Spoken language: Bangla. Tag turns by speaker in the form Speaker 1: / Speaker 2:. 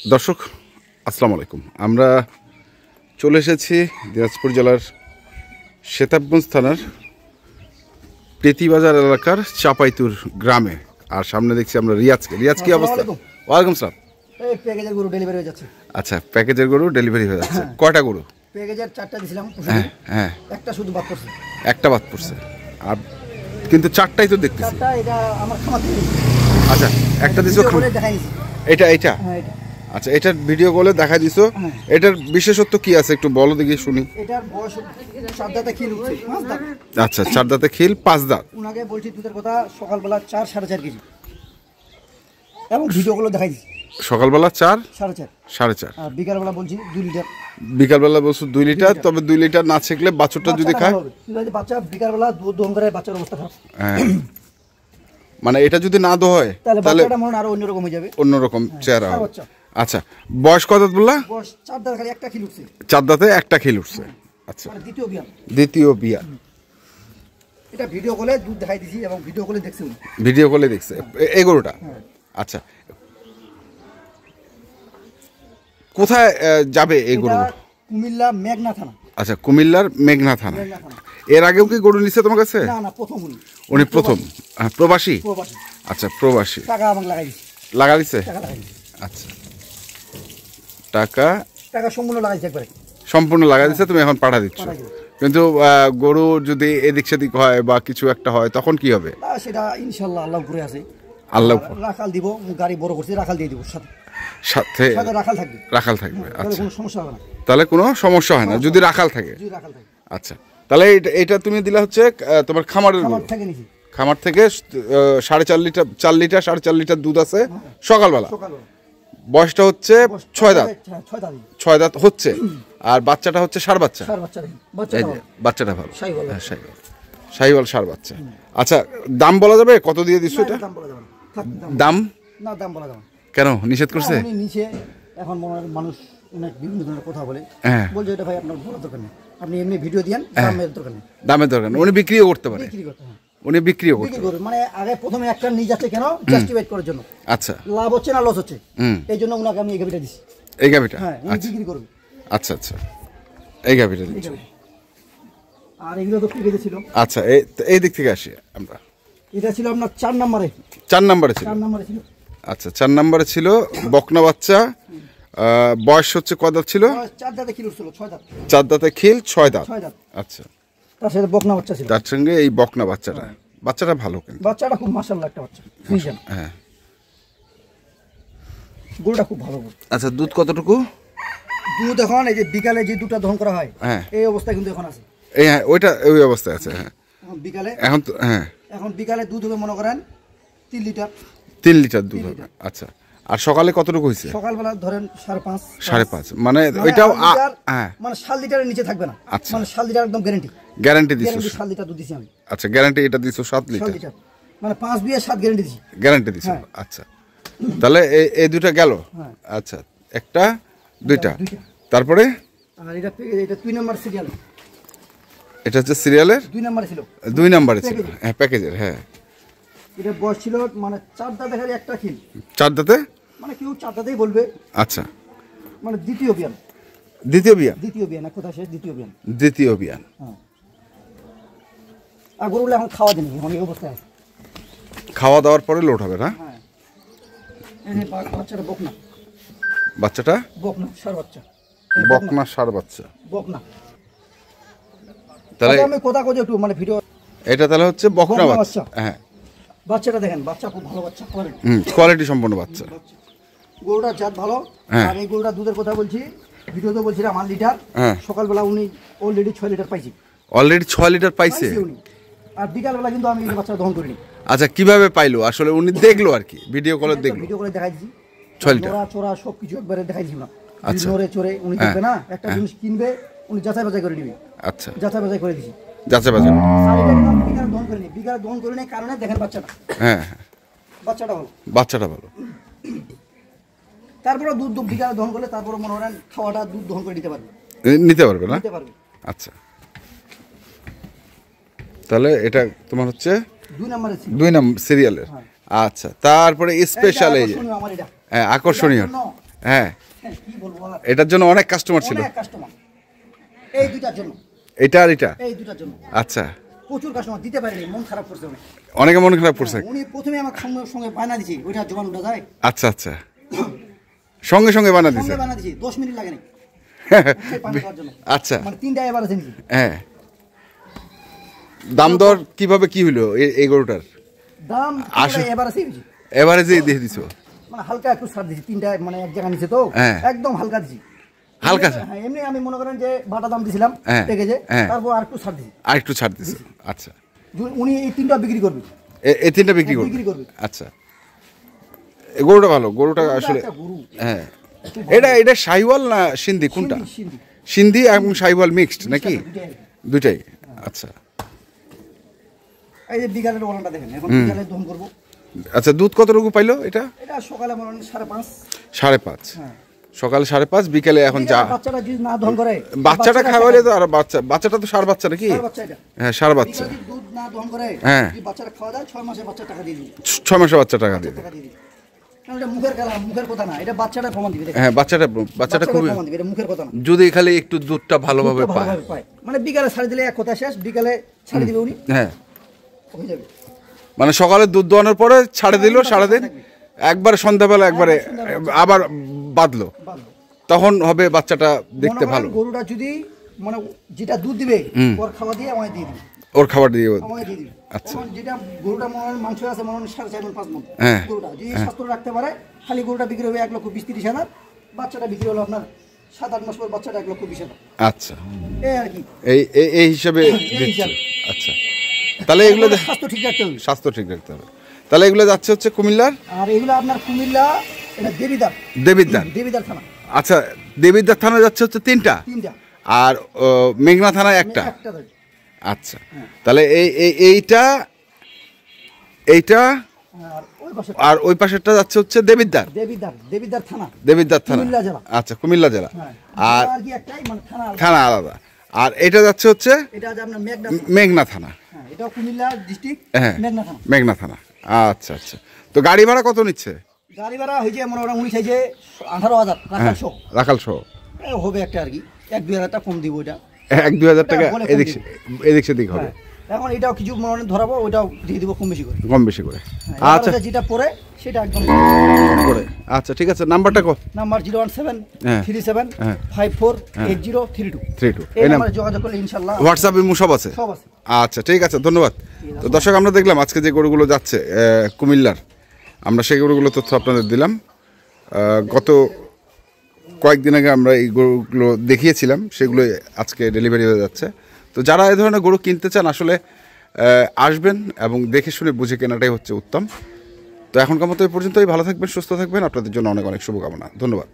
Speaker 1: দর্শক আসসালামু আলাইকুম। আমরা চলে এসেছি দিনাজপুর জেলার সেতাবগঞ্জ থানার প্রীতিবাজার এলাকার চাপাইতুর গ্রামে। আর সামনে দেখছি আমরা রিয়াজকে। রিয়াজ কি অবস্থা? ওয়ালাইকুম সালাম।
Speaker 2: এই প্যাকেজের গরু ডেলিভারি হয়ে যাচ্ছে।
Speaker 1: আচ্ছা, প্যাকেজের গরু ডেলিভারি হয়ে যাচ্ছে। কয়টা গরু?
Speaker 2: প্যাকেজের 4টা দিছিলাম।
Speaker 1: হ্যাঁ,
Speaker 2: একটা শুধু বাদ পড়ছে।
Speaker 1: একটা বাদ পড়ছে। আর কিন্তু 4টাই তো দেখতেছি।
Speaker 2: 4টা এটা আমার খামার থেকে।
Speaker 1: আচ্ছা, একটা দিছো
Speaker 2: বলে দেখাইছি।
Speaker 1: এটা
Speaker 2: হ্যাঁ এটা।
Speaker 1: আচ্ছা, এটার ভিডিও কলে দেখা দিছো। এটার বিশেষত্ব কি আছে একটু বলো দেখি শুনি।
Speaker 2: এটার বয়স 4 দাঁতে খিল উঠছে, 5 দাঁত।
Speaker 1: আচ্ছা, 4 দাঁতে খিল, 5 দাঁত।
Speaker 2: উনাকে বলছি দুধের কথা, সকালবেলা 4 4.5 কেজি। এবং ভিডিওগুলো দেখাই দিছি।
Speaker 1: সকালবেলা 4
Speaker 2: 4.5
Speaker 1: আর
Speaker 2: বিকালবেলা বলছি 2 লিটার।
Speaker 1: বিকালবেলা বলছো 2 লিটার। তবে 2 লিটার না ছেকলে বাছুরটা যদি খায়,
Speaker 2: যদি বাচ্চা বিকালবেলা দুধ দহন করে, বাচ্চার অবস্থা খারাপ।
Speaker 1: মানে এটা যদি না দোয়
Speaker 2: তাহলে বাচ্চাটা মনে আরো অন্যরকম হয়ে যাবে,
Speaker 1: অন্যরকম চেহারা হবে। আচ্ছা, বয়স কত দাঁত বললা?
Speaker 2: বয়স 4 দাঁত, খালি একটা খিল উঠছে।
Speaker 1: 4 দাঁতে একটা খিল উঠছে। আচ্ছা, দ্বিতীয় বিয়ান।
Speaker 2: এটা ভিডিও কলে দুধ দেখাই দিছি এবং ভিডিও কলে দেখছি।
Speaker 1: ভিডিও কলে দেখছে এই গরুটা। আচ্ছা, কোথায় যাবে এই গরু?
Speaker 2: কুমিল্লা মেঘনা থানা।
Speaker 1: আচ্ছা, কুমিল্লার মেঘনা থানা। এর আগেও কি গরু নিচ্ছে তোমার কাছে?
Speaker 2: না না, প্রথম
Speaker 1: উনি প্রথম। প্রবাসী? আচ্ছা, প্রবাসী।
Speaker 2: টাকা আমাকে লাগাই দিছে।
Speaker 1: লাগা দিছে? আচ্ছা, টাকা
Speaker 2: সম্পূর্ণ লাগাইছে একবারে।
Speaker 1: সম্পূর্ণ লাগা দিছে, তুমি এখন পাঠা দিচ্ছ। কিন্তু গরু যদি এদিক সেদিক হয় বা কিছু একটা হয় তখন কি হবে?
Speaker 2: সেটা ইনশাআল্লাহ আল্লাহ উপরে আছে।
Speaker 1: আল্লাহ
Speaker 2: রাখাল দিব, গাড়ি বড় করছি, রাখাল দিয়ে দিব।
Speaker 1: সাথে রাখাল থাকবে। আচ্ছা,
Speaker 2: কোনো সমস্যা হবে না।
Speaker 1: তাহলে কোনো সমস্যা হয় না যদি রাখাল থাকে। আচ্ছা, তাহলে এটা তুমি দিলা হচ্ছে তোমার খামারের গরু। খামার থেকে 4.5 লিটার 4 লিটার 4.5 লিটার দুধ আছে সকালবেলা। বয়সটা হচ্ছে 6 দাঁত। 6 দাঁত হচ্ছে। আর বাচ্চাটা হচ্ছে ষাঁড় বাচ্চা। বাচ্চাটা ভালো, শাহিওয়াল ষাঁড় বাচ্চা। আচ্ছা, দাম বলা যাবে কত দিয়ে দিছো এটা? দাম
Speaker 2: না, দাম বলা যাবে।
Speaker 1: কেন নিষেধ করছে?
Speaker 2: নিচে এখন মানুষ অনেক বিভিন্ন ধরনের কথা বলে, বলছে এটা ভাই আপনার বলা দরকার নেই, আপনি এমনি ভিডিও দিয়েন, দামের দরকার নেই।
Speaker 1: দামের দরকার নেই। উনি বিক্রিও করতে পারে। উনি বিক্রিও করতে পারে।
Speaker 2: মানে আগে প্রথমে একটা নিয়ে যাচ্ছে কেন? জাস্টিফাইড করার জন্য।
Speaker 1: আচ্ছা,
Speaker 2: লাভ হচ্ছে না লস হচ্ছে, এই জন্য উনাকে আমি এই গাবিটা দিছি।
Speaker 1: এই গাবিটা?
Speaker 2: হ্যাঁ, বিক্রি করবে।
Speaker 1: আচ্ছা আচ্ছা, এই গাবিটা দিচ্ছি।
Speaker 2: আর এগুলো তো পেকে ছিল।
Speaker 1: আচ্ছা, এই দিক থেকে আসি আমরা।
Speaker 2: এটা ছিল আপনার 4 নম্বরে।
Speaker 1: 4 নম্বরে ছিল।
Speaker 2: 4 নম্বরে ছিল।
Speaker 1: আচ্ছা, 4 নম্বরে ছিল। বকনা বাচ্চা। বয়স হচ্ছে কত দাঁত ছিল?
Speaker 2: 4 দাঁতে খিল ছিল। 6 দাঁত।
Speaker 1: 4 দাঁতে খিল, 6 দাঁত। আচ্ছা,
Speaker 2: তার সাথে বকনা বাচ্চা ছিল।
Speaker 1: তার সঙ্গে এই বকনা বাচ্চাটা। বাচ্চাটা ভালো, কিন্তু
Speaker 2: বাচ্চাটা খুব মাশাআল্লাহ একটা বাচ্চা।
Speaker 1: হ্যাঁ,
Speaker 2: গরুটা খুব ভালো গরু।
Speaker 1: আচ্ছা, দুধ কতটুকু?
Speaker 2: দুধ এখন এই যে বিকালে যে দুধটা দহন করা হয়, এই অবস্থা কিন্তু এখন আছে।
Speaker 1: এই হ্যাঁ, ওইটা ওই অবস্থায় আছে। হ্যাঁ,
Speaker 2: বিকালে
Speaker 1: এখন তো হ্যাঁ,
Speaker 2: এখন বিকালে দুধ হবে মনে করেন 3 লিটার।
Speaker 1: 3 লিটার দুধ হবে। আচ্ছা, আর সকালে কতটুকু হয়েছে?
Speaker 2: সকালবেলা ধরেন 5.5।
Speaker 1: 5.5 মানে ওইটাও
Speaker 2: হ্যাঁ, মানে 7 লিটারের নিচে থাকবে না।
Speaker 1: আচ্ছা,
Speaker 2: মানে 7 লিটার একদম
Speaker 1: গ্যারান্টি দিছো?
Speaker 2: 7 লিটার দুধ দিছি আমি।
Speaker 1: আচ্ছা, গ্যারান্টি এটা দিছো 7 লিটার।
Speaker 2: মানে 5 বিয়ে 7
Speaker 1: গ্যারান্টি দিছো। আচ্ছা, তাহলে এই দুটো গেল। আচ্ছা, একটা দুইটা। তারপরে
Speaker 2: আর এটা 2 নাম্বার সিরিয়াল।
Speaker 1: এটা হচ্ছে সিরিয়ালের
Speaker 2: 2 নম্বরে ছিল।
Speaker 1: 2 নম্বরে ছিল। হ্যাঁ, প্যাকেজের। হ্যাঁ,
Speaker 2: এটা বয়স ছিল মানে 4 দাঁতে খালি একটা খিল।
Speaker 1: 4 দাঁতে মানে
Speaker 2: কেউ 4 দাঁতেই বলবে।
Speaker 1: আচ্ছা,
Speaker 2: মানে দ্বিতীয় বিয়ান। না, কোথায় শেষ? দ্বিতীয় বিয়ান। হ্যাঁ, আর গরুগুলো এখন খাওয়া দেয়নি, এখন এই অবস্থায় আছে।
Speaker 1: খাওয়া দাওয়ার পরে লোড হবে না?
Speaker 2: হ্যাঁ, এই যে বাচ্চাটা বকনা।
Speaker 1: বাচ্চাটা
Speaker 2: বকনা ষাঁড় বাচ্চা।
Speaker 1: বকনা ষাঁড় বাচ্চা।
Speaker 2: বকনা।
Speaker 1: তাহলে
Speaker 2: আমি কথা কই একটু মানে ভিডিও।
Speaker 1: এটা তাহলে হচ্ছে বকনা বাচ্চা। হ্যাঁ,
Speaker 2: বাচ্চাটা দেখেন, বাচ্চা খুব ভালো বাচ্চা,
Speaker 1: কোয়ালিটি সম্পন্ন বাচ্চা।
Speaker 2: গরুটার জাত ভালো। আর এই গরুটা দুধের কথা বলছি, ভিডিওতে বলছিলাম 1 লিটার। সকালবেলা উনি অলরেডি 6 লিটার পাইছি।
Speaker 1: অলরেডি 6 লিটার পাইছে।
Speaker 2: আর বিকালবেলা কিন্তু আমি এই বাচ্চা দহন করিনি।
Speaker 1: আচ্ছা, কিভাবে পাইলো? আসলে উনি দেখলো আর কি, ভিডিও কলে দেখলো।
Speaker 2: ভিডিও করে দেখাই দিছি।
Speaker 1: 6 লিটার
Speaker 2: চোরা সবকিছু একবারে দেখাই দিছি না। আচ্ছা, চোরে উনি দেখবে না, একটা জিনিস কিনবে উনি যাচাই বাছাই করে নিবে।
Speaker 1: আচ্ছা,
Speaker 2: যাচাই বাছাই করে দিছি।
Speaker 1: যাচাই বাছাই।
Speaker 2: বিকালে দহন করিনি কারণে দেখেন বাচ্চাটা।
Speaker 1: হ্যাঁ,
Speaker 2: বাচ্চাটা ভালো। তারপরে দুধ বিকালে দহন করলে তারপরে মনে করেন খাওয়াটা দুধ দহন করে নিতে পারবে
Speaker 1: না? আচ্ছা, তাহলে এটা তোমার হচ্ছে 2 নম্বর সিরিয়ালের। আচ্ছা, তারপরে স্পেশাল এই যে আকর্ষণীয় হ্যাঁ,
Speaker 2: কি বলবো আর,
Speaker 1: এটার জন্য অনেক কাস্টমার ছিল।
Speaker 2: অনেক কাস্টমার এই দুইটার জন্য,
Speaker 1: এটা আর এটা,
Speaker 2: এই দুইটার জন্য
Speaker 1: আচ্ছা।
Speaker 2: প্রচুর কাস্টমার, দিতে পারেনি, মন খারাপ করছে অনেক।
Speaker 1: অনেকে মন খারাপ করছে।
Speaker 2: উনি প্রথমে আমার সঙ্গে সঙ্গে বায়না দিছি, ওইটা জোগান উঠা যায়,
Speaker 1: আচ্ছা আচ্ছা, সঙ্গে সঙ্গে বানা দিছে।
Speaker 2: সঙ্গে বায়না দিছি, 10 মিনিট লাগে নাই পাঠানোর জন্য।
Speaker 1: আচ্ছা,
Speaker 2: মানে 3টা এবার আছে নাকি।
Speaker 1: হ্যাঁ। দাম দর কিভাবে কি হলো এই গরুটার?
Speaker 2: দাম
Speaker 1: আসো।
Speaker 2: এবার আছে বুঝি,
Speaker 1: এভারেজে দিয়ে দিছো?
Speaker 2: মানে হালকা একটু ছাড় দিছি, 3টা মানে এক জায়গা নিচে তো,
Speaker 1: হ্যাঁ।
Speaker 2: একদম হালকা দিছি।
Speaker 1: হালকা?
Speaker 2: হ্যাঁ, এমনি আমি মনে করেন যে বাটা দাম দিছিলাম
Speaker 1: হ্যাঁ,
Speaker 2: প্যাকেজে,
Speaker 1: হ্যাঁ।
Speaker 2: তারপর আর একটু ছাড় দিছি।
Speaker 1: আর একটু ছাড় দিছো, আচ্ছা।
Speaker 2: উনি এই 3টা বিক্রি করবে।
Speaker 1: এই 3টা বিক্রি
Speaker 2: হ্যাঁ,
Speaker 1: করবে,
Speaker 2: বিক্রি করবে।
Speaker 1: আচ্ছা। এই গরুটা ভালো, গরুটা আসলে,
Speaker 2: একটা গরু।
Speaker 1: হ্যাঁ। এটা শাহিওয়াল না সিন্ধি কোনটা?
Speaker 2: সিন্ধি, সিন্ধি।
Speaker 1: সিন্ধি এবং শাহিওয়াল মিক্সড নাকি?
Speaker 2: দুইটাই।
Speaker 1: দুইটাই, আচ্ছা।
Speaker 2: এই যে বিকালের ওলানটা দেখেন, এখন বিকালে দহন করবো।
Speaker 1: আচ্ছা, দুধ কতটুকু পাইলো এটা?
Speaker 2: এটা সকালে মনে হয় 5.5।
Speaker 1: 5.5,
Speaker 2: হ্যাঁ।
Speaker 1: সকালে 5.5, বিকেলে এখন যা।
Speaker 2: বাচ্চাটা যদি না দহন করে,
Speaker 1: বাচ্চাটা খাওয়ালে তো, আর বাচ্চাটা তো ষাঁড় বাচ্চা নাকি?
Speaker 2: ষাঁড় বাচ্চা এটা।
Speaker 1: হ্যাঁ, ষাঁড় বাচ্চা।
Speaker 2: বিকালে যদি দুধ না দহন করে,
Speaker 1: হ্যাঁ।
Speaker 2: যদি বাচ্চাটা খাওয়া দেয়, 6 মাসে বাচ্চা টাকা দিয়ে দিবে।
Speaker 1: 6 মাসে বাচ্চা টাকা দিবে।
Speaker 2: টাকা দিয়ে দিবে। কারণ এটা মুখের খেলা, মুখের কথা না, এটা বাচ্চাটা প্রমাণ দিবে। দেখেন।
Speaker 1: হ্যাঁ, বাচ্চাটা খুবই,
Speaker 2: প্রমাণ দিবে, এটা মুখের কথা না।
Speaker 1: যদি খালি একটু দুধটা ভালোভাবে
Speaker 2: দুধটা
Speaker 1: পায়।
Speaker 2: ভালোভাবে পায়। মানে বিকালে ছাড়ে দিলে এক কথা শেষ, বিকালে ছাড়ে দিবে উনি,
Speaker 1: হ্যাঁ,
Speaker 2: হয়ে যাবে।
Speaker 1: মানে সকালে দুধ দোয়ানোর পরে ছাড়ে দিল সারাদিন, একবার সন্ধ্যাবেলা একবারে আবার বাঁধলো,
Speaker 2: বাঁধলো।
Speaker 1: তখন হবে বাচ্চাটা দেখতে
Speaker 2: মনে করেন
Speaker 1: ভালো।
Speaker 2: গরুটা যদি মানে যেটা দুধ দিবে, ওর খাওয়া দিয়ে আমায় দিয়ে দিবে,
Speaker 1: ওর খাবার দিয়ে
Speaker 2: আমায় দিয়ে দিবে।
Speaker 1: আচ্ছা।
Speaker 2: এখন যেটা গরুটা মনে হয় মাংস আছে মনে হয় 4.5 মণ 5 মণ,
Speaker 1: হ্যাঁ।
Speaker 2: গরুটা যদি স্বাস্থ্য রাখতে পারে, খালি গরুটা বিক্রি হবে 1,20,000-30,000, বাচ্চাটা বিক্রি হলো আপনার 7-8 মাস পর বাচ্চাটা 1,20,000।
Speaker 1: আচ্ছা,
Speaker 2: এই আর কি,
Speaker 1: এই হিসাবে
Speaker 2: এই
Speaker 1: দিচ্ছে।
Speaker 2: হিসাবে।
Speaker 1: আচ্ছা, তাহলে এগুলো
Speaker 2: স্বাস্থ্য ঠিক রাখতে হবে।
Speaker 1: স্বাস্থ্য ঠিক রাখতে হবে। তাহলে এগুলো যাচ্ছে হচ্ছে কুমিল্লার
Speaker 2: আর এগুলো আপনার কুমিল্লা, এটা দেবিদার, দেবিদার থানা।
Speaker 1: আচ্ছা, দেবিদ্বার থানা যাচ্ছে হচ্ছে 3টা,
Speaker 2: 3টা,
Speaker 1: আর মেঘনা থানায় একটা।
Speaker 2: একটা ধরে।
Speaker 1: আচ্ছা, তাহলে এইটা আর ওই পাশেরটা যাচ্ছে হচ্ছে দেবিদ্বার
Speaker 2: দেবিদার থানা,
Speaker 1: থানা।
Speaker 2: কুমিল্লা জেলা।
Speaker 1: আচ্ছা, কুমিল্লা জেলা।
Speaker 2: হ্যাঁ।
Speaker 1: আর
Speaker 2: আর কি একটাই মানে থানা আলাদা।
Speaker 1: থানা আলাদা। আর এটা যাচ্ছে হচ্ছে
Speaker 2: এটা আছে আপনার মেঘনা,
Speaker 1: মেঘনা থানা।
Speaker 2: হ্যাঁ, এটাও কুমিল্লা ডিস্ট্রিক্ট,
Speaker 1: হ্যাঁ,
Speaker 2: মেঘনা থানা।
Speaker 1: মেঘনা থানা। আচ্ছা আচ্ছা, তো গাড়ি ভাড়া কত নিচ্ছে?
Speaker 2: গাড়ি ভাড়া হয়েছে মনে হয় উনি চাইছে 18,000
Speaker 1: হ্যাঁ, রাখাল সহ
Speaker 2: হবে একটা আর কি, 1-2 হাজার টাকা কম দিব ওইটা।
Speaker 1: 1-2 হাজার টাকা
Speaker 2: বলে কম
Speaker 1: এদিক সেদিক হবে।
Speaker 2: হ্যাঁ, এখন এটাও কিছু মনে হয় ধরাবো, ওইটাও দিয়ে দিব কম বেশি করে।
Speaker 1: কম বেশি করে।
Speaker 2: হ্যাঁ,
Speaker 1: আচ্ছা,
Speaker 2: এবারে যেটা পরে সেটা একদম
Speaker 1: করে। আচ্ছা, ঠিক আছে, নাম্বারটা কো?
Speaker 2: নাম্বার 01737548032।
Speaker 1: 32
Speaker 2: এই
Speaker 1: এই নাম,
Speaker 2: নাম্বারে যোগাযোগ করলে ইনশাআল্লাহ
Speaker 1: হোয়াটসঅ্যাপ ইমো সব আছে?
Speaker 2: সব আছে।
Speaker 1: আচ্ছা, ঠিক আছে, ধন্যবাদ। তো দর্শক, আমরা দেখলাম আজকে যে গরুগুলো যাচ্ছে কুমিল্লার, আমরা সেই গরুগুলো তথ্য আপনাদের দিলাম। গত কয়েকদিন আগে আমরা এই গরুগুলো দেখিয়েছিলাম, সেগুলো আজকে ডেলিভারি হয়ে যাচ্ছে। তো যারা এই ধরনের গরু কিনতে চান, আসলে আসবেন এবং দেখে শুনে বুঝে কেনাটাই হচ্ছে উত্তম। তো এখনকার মতো এই পর্যন্তই। ভালো থাকবেন, সুস্থ থাকবেন, আপনাদের জন্য অনেক অনেক শুভকামনা। ধন্যবাদ।